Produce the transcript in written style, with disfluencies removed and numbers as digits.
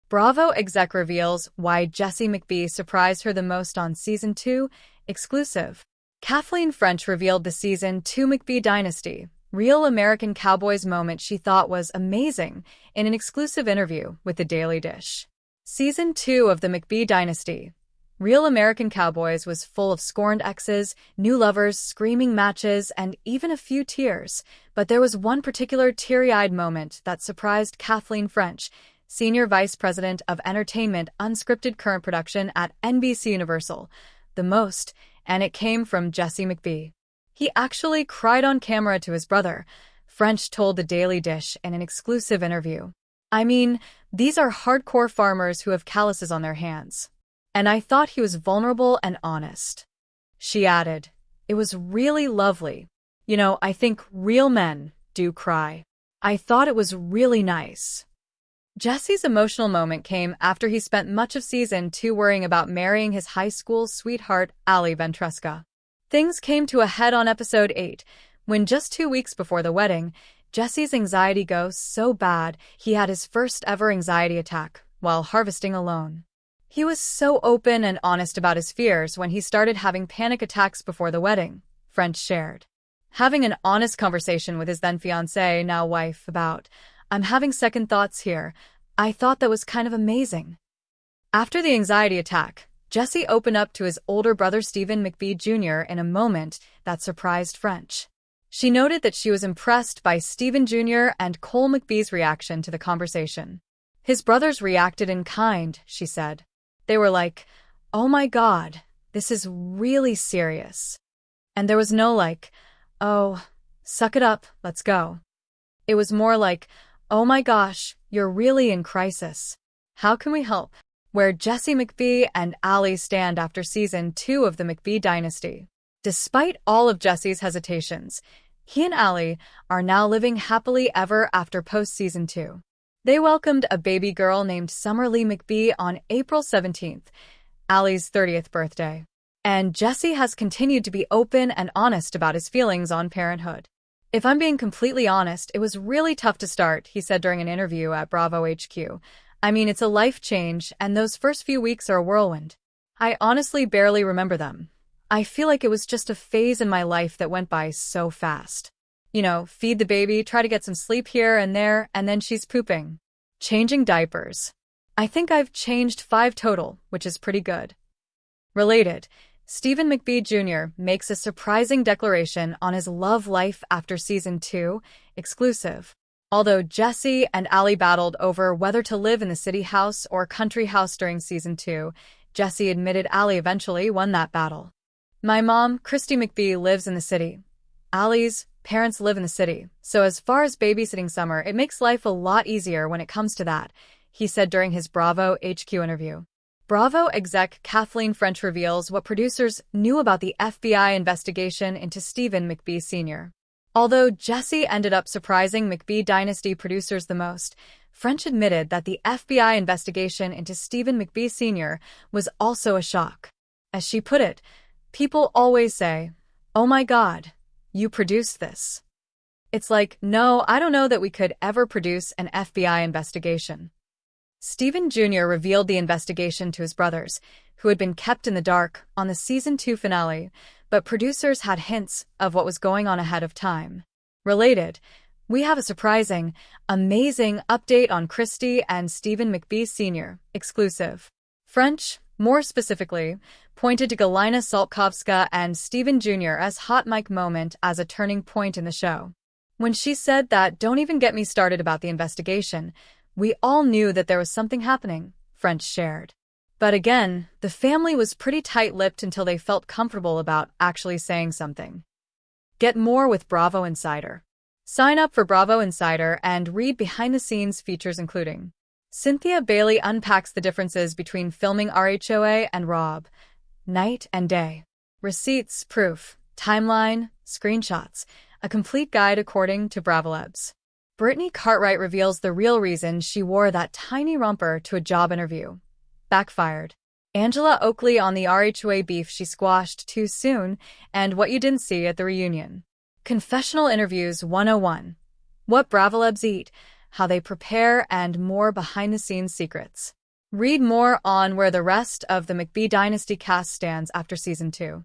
Bravo Exec reveals why Jessie McBee surprised her the most on Season 2, exclusive. Kathleen French revealed the Season 2 McBee Dynasty, Real American Cowboys moment she thought was amazing in an exclusive interview with The Daily Dish. Season 2 of the McBee Dynasty, Real American Cowboys was full of scorned exes, new lovers, screaming matches, and even a few tears. But there was one particular teary-eyed moment that surprised Kathleen French, Senior Vice President of Entertainment Unscripted Current Production at NBC Universal, the most, and it came from Jessie McBee. He actually cried on camera to his brother, French told The Daily Dish in an exclusive interview. I mean, these are hardcore farmers who have calluses on their hands. And I thought he was vulnerable and honest. She added, it was really lovely. You know, I think real men do cry. I thought it was really nice. Jesse's emotional moment came after he spent much of Season 2 worrying about marrying his high school sweetheart, Ali Ventresca. Things came to a head on Episode 8, when just 2 weeks before the wedding, Jesse's anxiety goes so bad he had his first ever anxiety attack while harvesting alone. He was so open and honest about his fears when he started having panic attacks before the wedding, French shared. Having an honest conversation with his then-fiancée, now wife, about, I'm having second thoughts here. I thought that was kind of amazing. After the anxiety attack, Jesse opened up to his older brother Stephen McBee Jr. in a moment that surprised French. She noted that she was impressed by Stephen Jr. and Cole McBee's reaction to the conversation. His brothers reacted in kind, she said. They were like, oh my God, this is really serious. And there was no like, oh, suck it up, let's go. It was more like, oh my gosh, you're really in crisis. How can we help? Where Jessie McBee and Ali stand after Season 2 of the McBee Dynasty. Despite all of Jesse's hesitations, he and Ali are now living happily ever after post-Season 2. They welcomed a baby girl named Summer Lee McBee on April 17th, Ali's 30th birthday. And Jesse has continued to be open and honest about his feelings on parenthood. If I'm being completely honest, it was really tough to start, he said during an interview at Bravo HQ. I mean, it's a life change, and those first few weeks are a whirlwind. I honestly barely remember them. I feel like it was just a phase in my life that went by so fast. You know, feed the baby, try to get some sleep here and there, and then she's pooping. Changing diapers. I think I've changed 5 total, which is pretty good. Related, Stephen McBee Jr. makes a surprising declaration on his love life after Season 2, exclusive. Although Jesse and Ali battled over whether to live in the city house or country house during Season 2, Jesse admitted Ali eventually won that battle. My mom, Christy McBee, lives in the city. Ali's parents live in the city, so as far as babysitting Summer, it makes life a lot easier when it comes to that, he said during his Bravo HQ interview. Bravo exec Kathleen French reveals what producers knew about the FBI investigation into Stephen McBee Sr. Although Jesse ended up surprising McBee Dynasty producers the most, French admitted that the FBI investigation into Stephen McBee Sr. was also a shock. As she put it, people always say, oh my God, you produced this. It's like, no, I don't know that we could ever produce an FBI investigation. Stephen Jr. revealed the investigation to his brothers, who had been kept in the dark on the Season 2 finale, but producers had hints of what was going on ahead of time. Related, we have a surprising, amazing update on Christy and Stephen McBee Sr., exclusive. French, more specifically, pointed to Galina Saltkovska and Stephen Jr. as hot mic moment as a turning point in the show. When she said that, don't even get me started about the investigation, we all knew that there was something happening, French shared. But again, the family was pretty tight-lipped until they felt comfortable about actually saying something. Get more with Bravo Insider. Sign up for Bravo Insider and read behind-the-scenes features including Cynthia Bailey unpacks the differences between filming RHOA and Rob, night and day. Receipts, proof, timeline, screenshots, a complete guide according to Bravolebs. Brittany Cartwright reveals the real reason she wore that tiny romper to a job interview. Backfired. Angela Oakley on the RHOA beef she squashed too soon and what you didn't see at the reunion. Confessional Interviews 101. What Bravolebs eat, how they prepare, and more behind-the-scenes secrets. Read more on where the rest of the McBee Dynasty cast stands after Season 2.